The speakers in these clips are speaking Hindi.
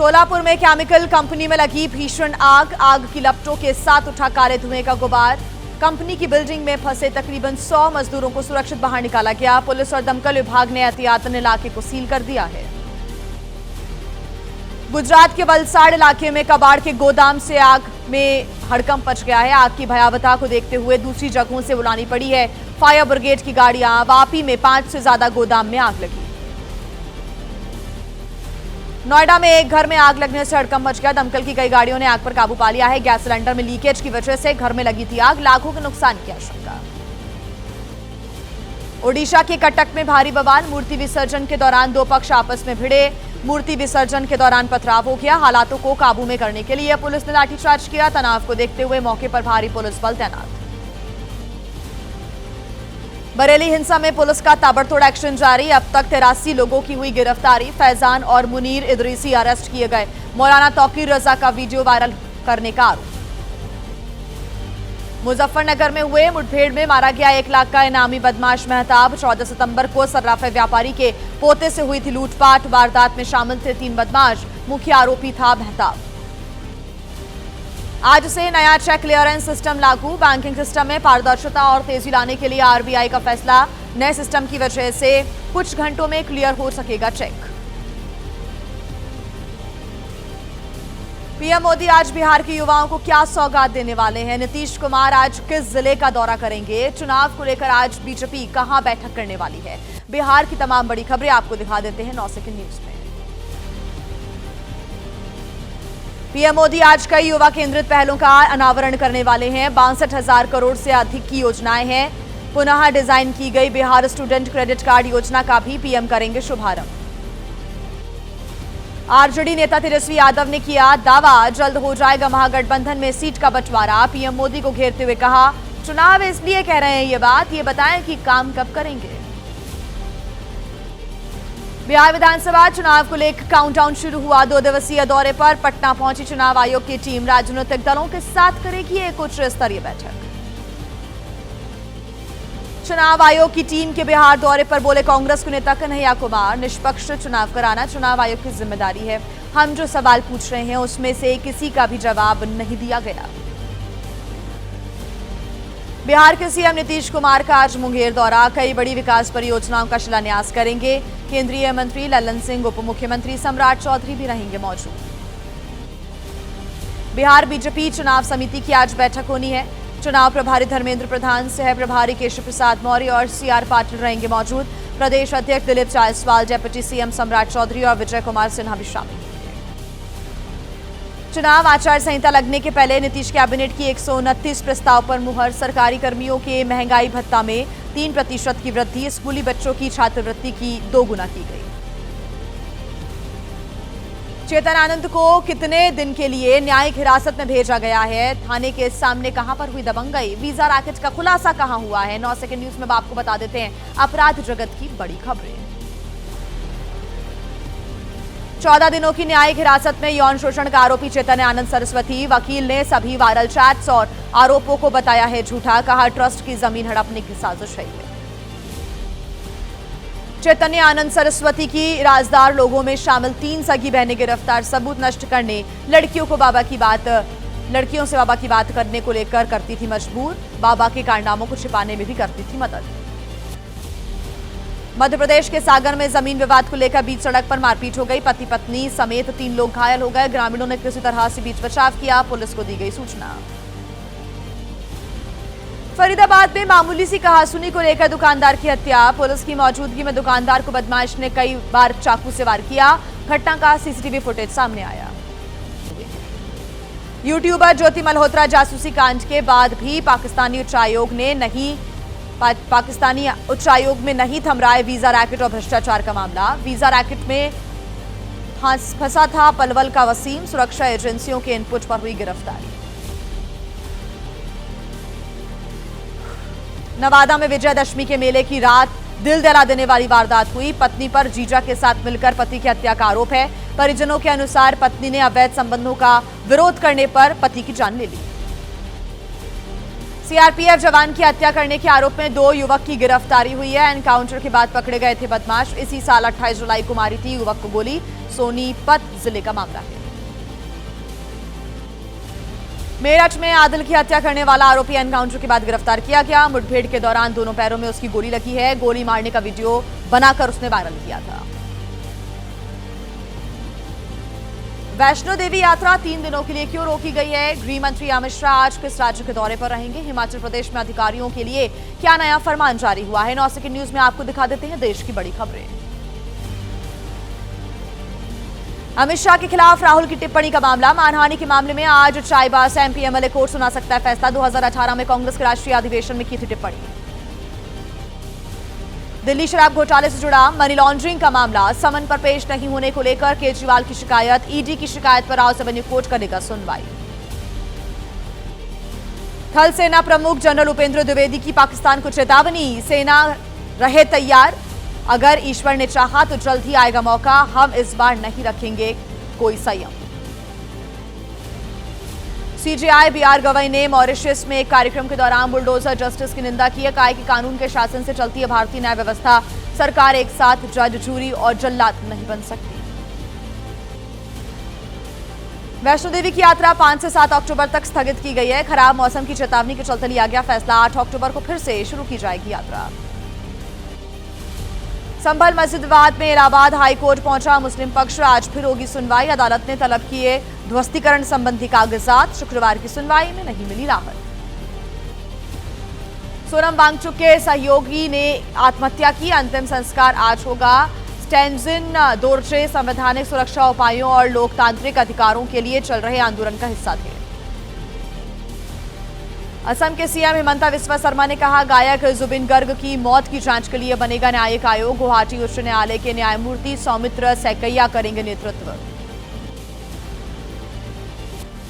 सोलापुर में केमिकल कंपनी में लगी भीषण आग की लपटों के साथ उठा काले धुएं का गुबार। कंपनी की बिल्डिंग में फंसे तकरीबन 100 मजदूरों को सुरक्षित बाहर निकाला गया। पुलिस और दमकल विभाग ने एहतियातन इलाके को सील कर दिया है। गुजरात के वलसाड़ इलाके में कबाड़ के गोदाम से आग में हड़कंप मच गया है। आग की भयावता को देखते हुए दूसरी जगहों से बुलानी पड़ी है फायर ब्रिगेड की गाड़ियां। वापी में 5 से ज्यादा गोदाम में आग लगी। नोएडा में एक घर में आग लगने से हड़कंप मच गया। दमकल की कई गाड़ियों ने आग पर काबू पा लिया है। गैस सिलेंडर में लीकेज की वजह से घर में लगी थी आग। लाखों के नुकसान की आशंका। ओडिशा के कटक में भारी बवाल। मूर्ति विसर्जन के दौरान दो पक्ष आपस में भिड़े। मूर्ति विसर्जन के दौरान पथराव हो गया। हालातों को काबू में करने के लिए पुलिस ने लाठीचार्ज किया। तनाव को देखते हुए मौके पर भारी पुलिस बल तैनात। बरेली हिंसा में पुलिस का ताबड़तोड़ एक्शन जारी। अब तक 83 लोगों की हुई गिरफ्तारी। फैजान और मुनीर इदरीसी अरेस्ट किए गए। मौलाना तौकीर रजा का वीडियो वायरल करने का आरोप। मुजफ्फरनगर में हुए मुठभेड़ में मारा गया 1 लाख का इनामी बदमाश मेहताब। 14 सितंबर को सर्राफे व्यापारी के पोते से हुई थी लूटपाट। वारदात में शामिल थे 3 बदमाश। मुख्य आरोपी था मेहताब। आज से नया चेक क्लियरेंस सिस्टम लागू। बैंकिंग सिस्टम में पारदर्शिता और तेजी लाने के लिए आरबीआई का फैसला। नए सिस्टम की वजह से कुछ घंटों में क्लियर हो सकेगा चेक। पीएम मोदी आज बिहार के युवाओं को क्या सौगात देने वाले हैं? नीतीश कुमार आज किस जिले का दौरा करेंगे? चुनाव को लेकर आज बीजेपी कहां बैठक करने वाली है? बिहार की तमाम बड़ी खबरें आपको दिखा देते हैं 9 सेकंड न्यूज में। पीएम मोदी आज कई युवा केंद्रित पहलों का अनावरण करने वाले हैं। 62,000 करोड़ से अधिक की योजनाएं हैं। पुनः डिजाइन की गई बिहार स्टूडेंट क्रेडिट कार्ड योजना का भी पीएम करेंगे शुभारंभ। आरजेडी नेता तेजस्वी यादव ने किया दावा, जल्द हो जाएगा महागठबंधन में सीट का बंटवारा। पीएम मोदी को घेरते हुए कहा, चुनाव इसलिए कह रहे हैं ये बात, ये बताएं कि काम कब करेंगे। बिहार विधानसभा चुनाव को लेकर काउंटडाउन शुरू हुआ। 2 दिवसीय दौरे पर पटना पहुंची चुनाव आयोग की टीम। राजनीतिक दलों के साथ करेगी एक उच्च स्तरीय बैठक। चुनाव आयोग की टीम के बिहार दौरे पर बोले कांग्रेस के नेता कन्हैया कुमार, निष्पक्ष चुनाव कराना चुनाव आयोग की जिम्मेदारी है। हम जो सवाल पूछ रहे हैं उसमें से किसी का भी जवाब नहीं दिया गया। बिहार के सीएम नीतीश कुमार का आज मुंगेर दौरा। कई बड़ी विकास परियोजनाओं का शिलान्यास करेंगे। केंद्रीय मंत्री लल्लन सिंह, उप मुख्यमंत्री सम्राट चौधरी भी रहेंगे मौजूद। बिहार बीजेपी चुनाव समिति की आज बैठक होनी है। चुनाव प्रभारी धर्मेंद्र प्रधान, सह प्रभारी केशव प्रसाद मौर्य और सीआर पाटिल रहेंगे मौजूद। प्रदेश अध्यक्ष दिलीप जायसवाल, डिप्टी सीएम सम्राट चौधरी और विजय कुमार सिन्हा भी शामिल होंगे। चुनाव आचार संहिता लगने के पहले नीतीश कैबिनेट की 129 प्रस्ताव पर मुहर। सरकारी कर्मियों के महंगाई भत्ता में 3% की वृद्धि। स्कूली बच्चों की छात्रवृत्ति की 2 गुना की गई। चेतन आनंद को कितने दिन के लिए न्यायिक हिरासत में भेजा गया है? थाने के सामने कहां पर हुई दबंगई? वीजा रैकेट का खुलासा कहां हुआ है? 9 सेकंड न्यूज में आपको बता देते हैं अपराध जगत की बड़ी खबरें। 14 दिनों की न्यायिक हिरासत में यौन शोषण का आरोपी चेतन आनंद सरस्वती। वकील ने सभी वायरल चैट्स और आरोपों को बताया है झूठा। कहा ट्रस्ट की जमीन हड़पने की साजिश है। चैतन्य आनंद सरस्वती की राजदार लोगों में शामिल 3 सगी बहनें गिरफ्तार। सबूत नष्ट करने, लड़कियों से बाबा की बात करने को लेकर करती थी मजबूर। बाबा के कारनामों को छिपाने में भी करती थी मदद। मध्य प्रदेश के सागर में जमीन विवाद को लेकर बीच सड़क पर मारपीट हो गई। पति पत्नी समेत 3 लोग घायल हो गए। ग्रामीणों ने किसी तरह से बीच बचाव किया। पुलिस को दी गई सूचना। फरीदाबाद में मामूली सी कहासुनी को लेकर दुकानदार की हत्या। पुलिस की मौजूदगी में दुकानदार को बदमाश ने कई बार चाकू से वार किया। घटना का सीसीटीवी फुटेज सामने आया। यूट्यूबर ज्योति मल्होत्रा जासूसी कांड के बाद भी पाकिस्तानी उच्चायोग में नहीं थम रहा है वीजा रैकेट और भ्रष्टाचार का मामला। वीजा रैकेट में फंसा था पलवल का वसीम। सुरक्षा एजेंसियों के इनपुट पर हुई गिरफ्तारी। नवादा में विजयदशमी के मेले की रात दिल दहला देने वाली वारदात हुई। पत्नी पर जीजा के साथ मिलकर पति की हत्या का आरोप है। परिजनों के अनुसार पत्नी ने अवैध संबंधों का विरोध करने पर पति की जान ले ली। सीआरपीएफ जवान की हत्या करने के आरोप में 2 युवक की गिरफ्तारी हुई है। एनकाउंटर के बाद पकड़े गए थे बदमाश। इसी साल 28 जुलाई को मारी थी युवक को गोली। सोनीपत जिले का मामला है। मेरठ में आदिल की हत्या करने वाला आरोपी एनकाउंटर के बाद गिरफ्तार किया गया। मुठभेड़ के दौरान दोनों पैरों में उसकी गोली लगी है। गोली मारने का वीडियो बनाकर उसने वायरल किया था। वैष्णो देवी यात्रा 3 दिनों के लिए क्यों रोकी गई है? गृह मंत्री अमित शाह आज किस राज्य के दौरे पर रहेंगे? हिमाचल प्रदेश में अधिकारियों के लिए क्या नया फरमान जारी हुआ है? 9 सेकंड न्यूज में आपको दिखा देते हैं देश की बड़ी खबरें। अमित शाह के खिलाफ राहुल की टिप्पणी का मामला। मानहानि के मामले में आज चाईबास एमपी एमएलए कोर्ट सुना सकता है फैसला। 2018 में कांग्रेस के राष्ट्रीय अधिवेशन में की थी टिप्पणी। दिल्ली शराब घोटाले से जुड़ा मनी लॉन्ड्रिंग का मामला। समन पर पेश नहीं होने को लेकर केजरीवाल की शिकायत। ईडी की शिकायत पर राव एवेन्यू कोर्ट करेगा सुनवाई। थल सेना प्रमुख जनरल उपेंद्र द्विवेदी की पाकिस्तान को चेतावनी। सेना रहे तैयार, अगर ईश्वर ने चाहा तो जल्द ही आएगा मौका। हम इस बार नहीं रखेंगे कोई संयम। सीजेआई बीआर गवई ने मॉरिशस में एक कार्यक्रम के दौरान बुलडोजर जस्टिस की निंदा की है। कहा कि कानून के शासन से चलती है भारतीय न्याय व्यवस्था। सरकार एक साथ जज, जूरी और जल्लाद नहीं बन सकती। वैष्णो देवी की यात्रा 5 से 7 अक्टूबर तक स्थगित की गई है। खराब मौसम की चेतावनी के चलते लिया गया फैसला। 8 अक्टूबर को फिर से शुरू की जाएगी यात्रा। संभल मस्जिद विवाद में इलाहाबाद हाईकोर्ट पहुंचा मुस्लिम पक्ष। आज फिर होगी सुनवाई। अदालत ने तलब किए ध्वस्तीकरण संबंधी कागजात। शुक्रवार की सुनवाई में नहीं मिली राहत। सोनम वांगचुक के सहयोगी ने आत्महत्या की। अंतिम संस्कार आज होगा। स्टेंजिन दोरजे संवैधानिक सुरक्षा उपायों और लोकतांत्रिक अधिकारों के लिए चल रहे आंदोलन का हिस्सा थे। असम के सीएम हिमंता बिस्वा शर्मा ने कहा गायक जुबिन गर्ग की मौत की जांच के लिए बनेगा न्यायिक आयोग। गुवाहाटी उच्च न्यायालय के न्यायमूर्ति सौमित्र सैकैया करेंगे नेतृत्व।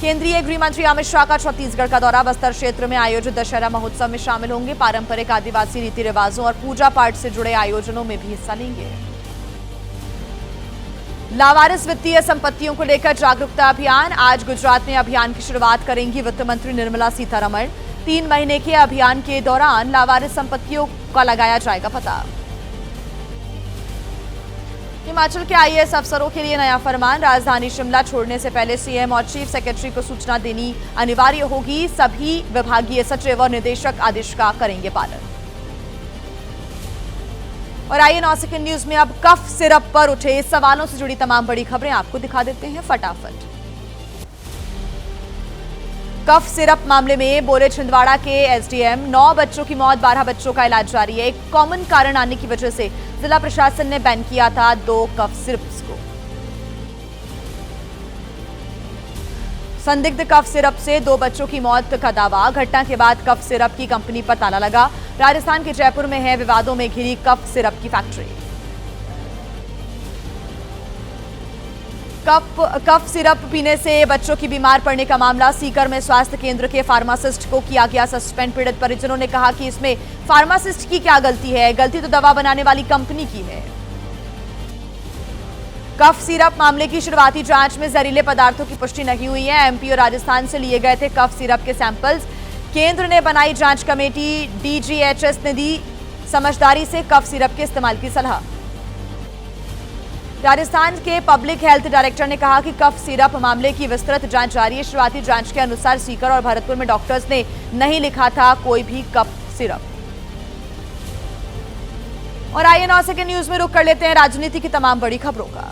केंद्रीय गृह मंत्री अमित शाह का छत्तीसगढ़ का दौरा। बस्तर क्षेत्र में आयोजित दशहरा महोत्सव में शामिल होंगे। पारंपरिक आदिवासी रीति रिवाजों और पूजा पाठ से जुड़े आयोजनों में भी हिस्सा लेंगे। लावारिस वित्तीय संपत्तियों को लेकर जागरूकता अभियान। आज गुजरात में अभियान की शुरुआत करेंगी वित्त मंत्री निर्मला सीतारमण। 3 महीने के अभियान के दौरान लावारिस संपत्तियों का लगाया जाएगा पता। हिमाचल के आईएएस अफसरों के लिए नया फरमान। राजधानी शिमला छोड़ने से पहले सीएम और चीफ सेक्रेटरी को सूचना देनी अनिवार्य होगी। सभी विभागीय सचिव और निदेशक आदेश का करेंगे पालन। और आइए 9 सेकंड न्यूज में अब कफ सिरप पर उठे सवालों से जुड़ी तमाम बड़ी खबरें आपको दिखा देते हैं फटाफट। कफ सिरप मामले में बोले छिंदवाड़ा के एसडीएम। 9 बच्चों की मौत, 12 बच्चों का इलाज जारी है। एक कॉमन कारण आने की वजह से जिला प्रशासन ने बैन किया था 2 कफ सिरप्स को। संदिग्ध कफ सिरप से 2 बच्चों की मौत का दावा। घटना के बाद कफ सिरप की कंपनी पर ताला लगा। राजस्थान के जयपुर में है विवादों में घिरी कफ सिरप की फैक्ट्री। कफ सिरप पीने से बच्चों की बीमार पड़ने का मामला। सीकर में स्वास्थ्य केंद्र के फार्मासिस्ट को किया गया सस्पेंड। पीड़ित परिजनों ने कहा कि इसमें फार्मासिस्ट की क्या गलती है, गलती तो दवा बनाने वाली कंपनी की है। कफ सिरप मामले की शुरुआती जांच में जहरीले पदार्थों की पुष्टि नहीं हुई है। एमपी और राजस्थान से लिए गए थे कफ सिरप के सैंपल्स। केंद्र ने बनाई जांच कमेटी। डीजीएचएस ने दी समझदारी से कफ सिरप के इस्तेमाल की सलाह। राजस्थान के पब्लिक हेल्थ डायरेक्टर ने कहा कि कफ सिरप मामले की विस्तृत जांच जारी है। शुरुआती जांच के अनुसार सीकर और भरतपुर में डॉक्टर्स ने नहीं लिखा था कोई भी कफ सिरप। और आइए 9 सेकंड न्यूज में रुक कर लेते हैं राजनीति की तमाम बड़ी खबरों का।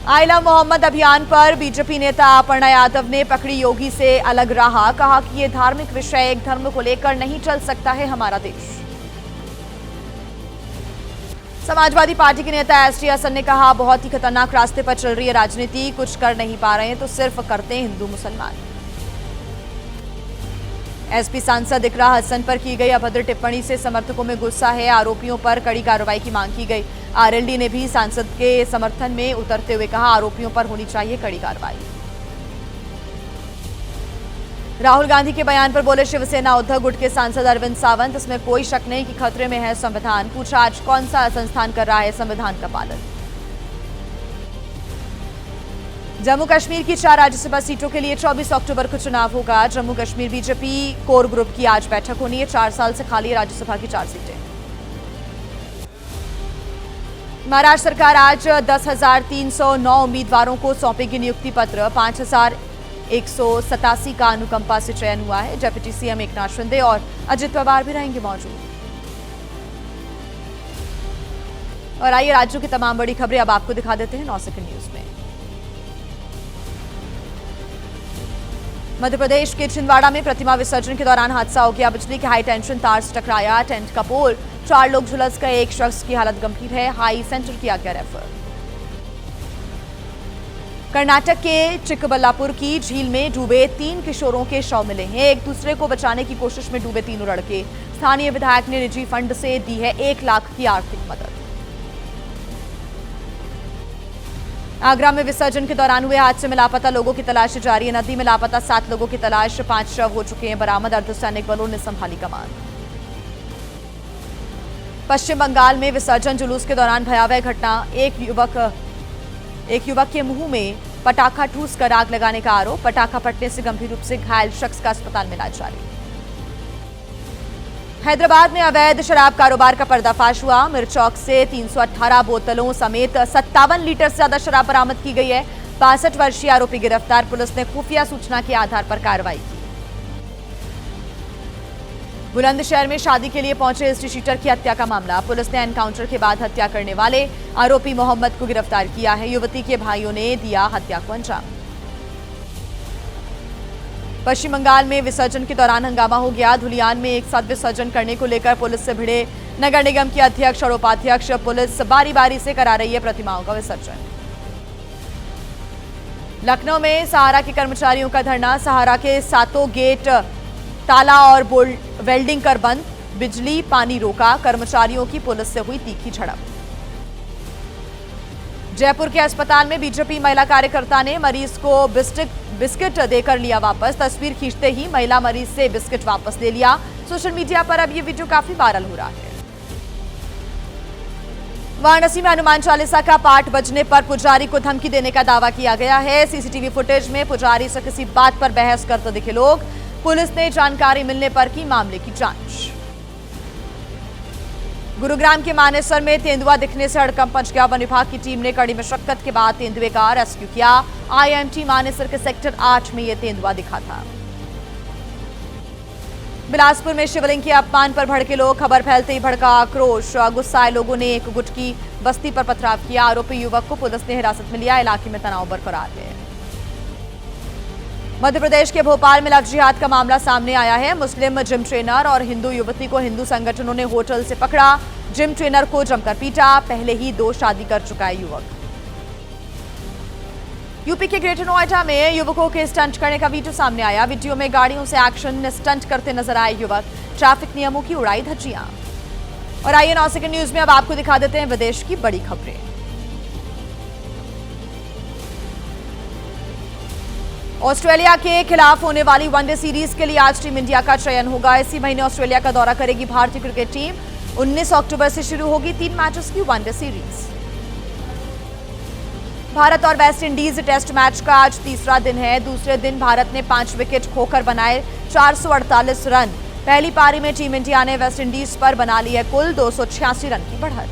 आई लव मोहम्मद अभियान पर बीजेपी नेता अपर्णा यादव ने पकड़ी योगी से अलग राह। कहा कि यह धार्मिक विषय, एक धर्म को लेकर नहीं चल सकता है हमारा देश। समाजवादी पार्टी के नेता एसटी हसन ने कहा बहुत ही खतरनाक रास्ते पर चल रही है राजनीति। कुछ कर नहीं पा रहे हैं तो सिर्फ करते हैं हिंदू मुसलमान। एसपी सांसद इकरा हसन पर की गई अभद्र टिप्पणी से समर्थकों में गुस्सा है। आरोपियों पर कड़ी कार्रवाई की मांग की गई। आरएलडी ने भी सांसद के समर्थन में उतरते हुए कहा आरोपियों पर होनी चाहिए कड़ी कार्रवाई। राहुल गांधी के बयान पर बोले शिवसेना उद्धव गुट के सांसद अरविंद सावंत। इसमें कोई शक नहीं कि खतरे में है संविधान। पूछा आज कौन सा संस्थान कर रहा है संविधान का पालन। जम्मू कश्मीर की 4 राज्यसभा सीटों के लिए 24 अक्टूबर को चुनाव होगा। Jammu Kashmir BJP core group की आज बैठक होनी है। 4 साल से खाली राज्यसभा की 4 सीटें। महाराष्ट्र सरकार आज 10,309 उम्मीदवारों को सौंपेगी नियुक्ति पत्र। 5,187 का अनुकंपा से चयन हुआ है। डिप्टी सीएम एकनाथ शिंदे और अजित पवार भी रहेंगे मौजूद। और आइए राज्यों की तमाम बड़ी खबरें अब आपको दिखा देते हैं 9 सेकंड न्यूज में। मध्य प्रदेश के छिंदवाड़ा में प्रतिमा विसर्जन के दौरान हादसा हो गया। बिजली के हाई टेंशन तार से टकराया टेंट का पोल। 4 लोग झुलस गए। एक शख्स की हालत गंभीर है। हाई सेंटर किया गया रेफर। कर्नाटक के चिक्कबल्लापुर की झील में डूबे 3 किशोरों के शव मिले हैं। एक दूसरे को बचाने की कोशिश में डूबे तीनों लड़के। स्थानीय विधायक ने निजी फंड से दी है 1 लाख की आर्थिक मदद। आगरा में विसर्जन के दौरान हुए हादसे में लापता लोगों की तलाश जारी है। नदी में लापता 7 लोगों की तलाश। 5 शव हो चुके हैं बरामद। अर्धसैनिक बलों ने संभाली कमान। पश्चिम बंगाल में विसर्जन जुलूस के दौरान भयावह घटना। एक युवक के मुंह में पटाखा ठूस कर आग लगाने का आरोप। पटाखा फटने से गंभीर रूप से घायल शख्स का अस्पताल में इलाज जारी। हैदराबाद में अवैध शराब कारोबार का पर्दाफाश हुआ। मिरचौक से 318 बोतलों समेत 57 लीटर से ज्यादा शराब बरामद की गई है। 62 वर्षीय आरोपी गिरफ्तार। पुलिस ने खुफिया सूचना के आधार पर कार्रवाई की। बुलंदशहर में शादी के लिए पहुंचे हिस्ट्री शीटर की हत्या का मामला। पुलिस ने एनकाउंटर के बाद हत्या करने वाले आरोपी मोहम्मद को गिरफ्तार किया है। युवती के भाइयों ने दिया हत्या को अंजाम। पश्चिम बंगाल में विसर्जन के दौरान हंगामा हो गया। धुलियान में एक साथ विसर्जन करने को लेकर पुलिस से भिड़े नगर निगम के अध्यक्ष और उपाध्यक्ष। पुलिस बारी बारी से करा रही है प्रतिमाओं का विसर्जन। लखनऊ में सहारा के कर्मचारियों का धरना। सहारा के 7 गेट ताला और वेल्डिंग कर बंद। बिजली पानी रोका। कर्मचारियों की पुलिस से हुई तीखी झड़प। जयपुर के अस्पताल में बीजेपी महिला कार्यकर्ता ने मरीज को बिस्किट देकर लिया वापस। तस्वीर खींचते ही महिला मरीज से बिस्किट वापस ले लिया। सोशल मीडिया पर अब ये वीडियो काफी वायरल हो रहा है। वाराणसी में हनुमान चालीसा का पाठ बजने पर पुजारी को धमकी देने का दावा किया गया है। सीसीटीवी फुटेज में पुजारी से किसी बात पर बहस करते दिखे लोग। पुलिस ने जानकारी मिलने पर की मामले की जांच। गुरुग्राम के मानेसर में तेंदुआ दिखने से हड़कंप मच गया। वन विभाग की टीम ने कड़ी मशक्कत के बाद तेंदुए का रेस्क्यू किया। आईएमटी मानेसर के सेक्टर 8 में यह तेंदुआ दिखा था। बिलासपुर में शिवलिंग के अपमान पर भड़के लोग। खबर फैलते ही भड़का आक्रोश। गुस्साए लोगों ने एक गुट की बस्ती पर पथराव किया। आरोपी युवक को पुलिस ने हिरासत में लिया। इलाके में तनाव बरकरार है। मध्य प्रदेश के भोपाल में लव जिहाद का मामला सामने आया है। मुस्लिम जिम ट्रेनर और हिंदू युवती को हिंदू संगठनों ने होटल से पकड़ा। जिम ट्रेनर को जमकर पीटा। पहले ही 2 शादी कर चुका है युवक। यूपी के ग्रेटर नोएडा में युवकों के स्टंट करने का वीडियो सामने आया। वीडियो में गाड़ियों से एक्शन स्टंट करते नजर आए युवक। ट्रैफिक नियमों की उड़ाई धज्जियां। और आइए 9 सेकंड न्यूज में अब आपको दिखा देते हैं विदेश की बड़ी खबरें। ऑस्ट्रेलिया के खिलाफ होने वाली वनडे सीरीज के लिए आज टीम इंडिया का चयन होगा। इसी महीने ऑस्ट्रेलिया का दौरा करेगी भारतीय क्रिकेट टीम। 19 अक्टूबर से शुरू होगी 3 मैचेस की वनडे सीरीज। भारत और वेस्ट इंडीज टेस्ट मैच का आज तीसरा दिन है। दूसरे दिन भारत ने 5 विकेट खोकर बनाए 448 रन। पहली पारी में टीम इंडिया ने वेस्ट इंडीज पर बना ली है कुल 286 रन की बढ़त।